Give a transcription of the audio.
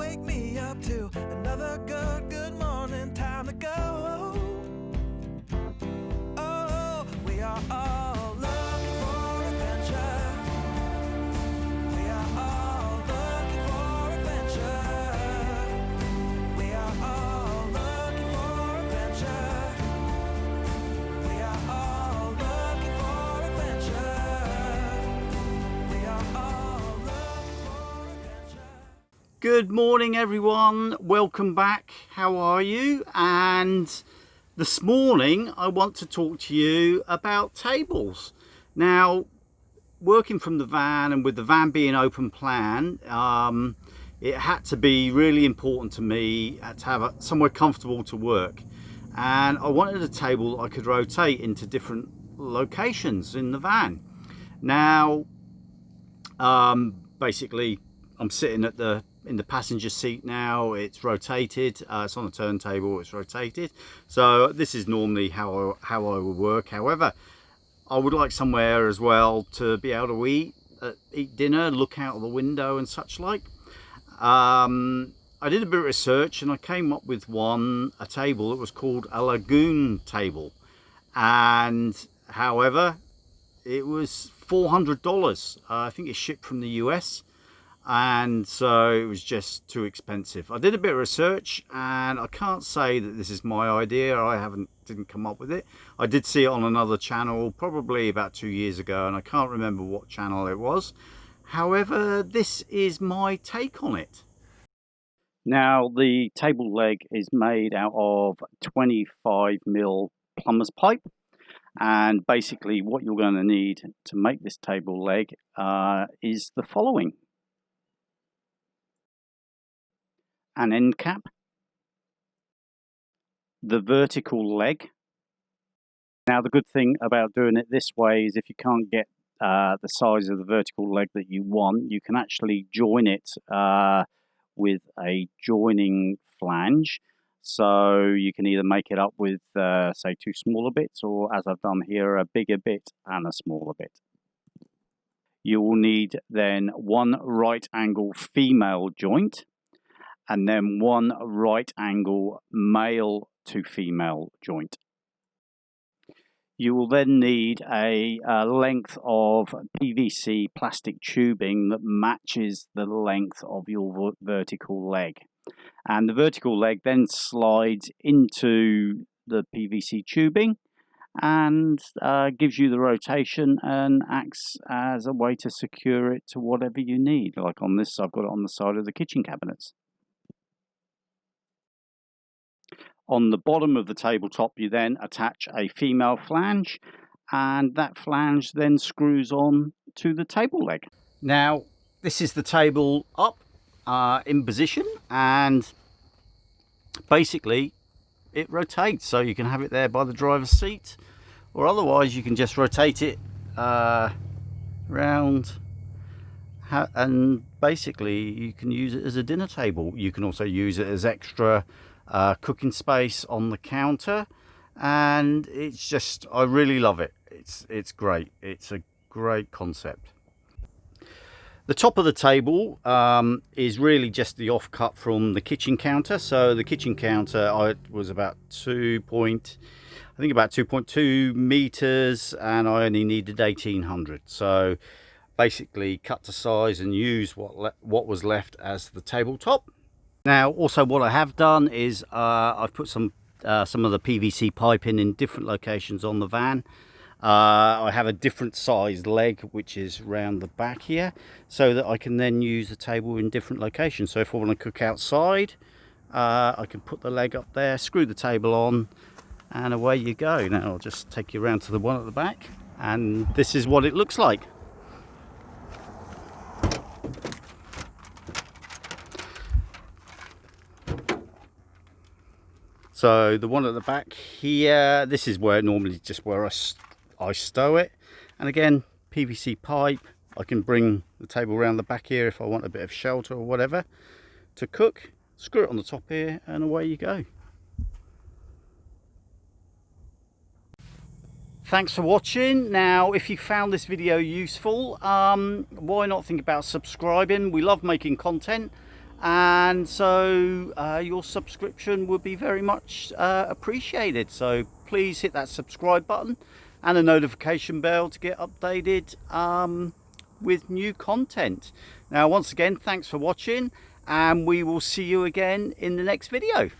wake me up to another good morning. Time to go. Oh, we are all looking for adventure. We are all looking for adventure. We are all looking for adventure. We are all looking for adventure. We are all looking for adventure. Good morning everyone, welcome back. How are you? And this morning I want to talk to you about tables. Now, working from the van and with the van being open plan, it had to be really important to me to have somewhere comfortable to work, and I wanted a table that I could rotate into different locations in the van. Now basically I'm sitting in the passenger seat now. It's rotated, it's on a turntable, it's rotated. So this is normally how I will work. However, I would like somewhere as well to be able to eat dinner, look out of the window and such like. I did a bit of research and I came up with a table that was called a Lagun Table, and however it was $400. I think it's shipped from the US, and so it was just too expensive. I did a bit of research and I can't say that this is my idea. I didn't come up with it. I did see it on another channel probably about 2 years ago, and I can't remember what channel it was. However, this is my take on it. Now, the table leg is made out of 25mm plumber's pipe, and basically what you're going to need to make this table leg is the following: an end cap, the vertical leg. Now, the good thing about doing it this way is if you can't get the size of the vertical leg that you want, you can actually join it with a joining flange. So you can either make it up with say 2 smaller bits, or as I've done here, a bigger bit and a smaller bit. You will need then 1 right angle female joint, and then 1 right angle male to female joint. You will then need a length of PVC plastic tubing that matches the length of your vertical leg. And the vertical leg then slides into the PVC tubing and gives you the rotation and acts as a way to secure it to whatever you need. Like on this, I've got it on the side of the kitchen cabinets. On the bottom of the tabletop, you then attach a female flange, and that flange then screws on to the table leg. Now, this is the table up in position, and basically it rotates, so you can have it there by the driver's seat, or otherwise you can just rotate it round, and basically you can use it as a dinner table. You can also use it as extra cooking space on the counter, and it's just, I really love it. It's great. It's a great concept. The top of the table is really just the offcut from the kitchen counter. So the kitchen counter was about 2.2 meters, and I only needed 1800. So basically cut to size and use what was left as the tabletop. Now, also what I have done is I've put some of the PVC piping in different locations on the van. I have a different size leg which is round the back here, so that I can then use the table in different locations. So if I want to cook outside, I can put the leg up there, screw the table on, and away you go. Now I'll just take you around to the one at the back, and this is what it looks like. So the one at the back here, this is where normally just where I stow it. And again, PVC pipe. I can bring the table around the back here if I want a bit of shelter or whatever to cook. Screw it on the top here, and away you go. Thanks for watching. Now, if you found this video useful, why not think about subscribing? We love making content, and so your subscription would be very much appreciated. So please hit that subscribe button and the notification bell to get updated with new content. Now once again, thanks for watching, and we will see you again in the next video.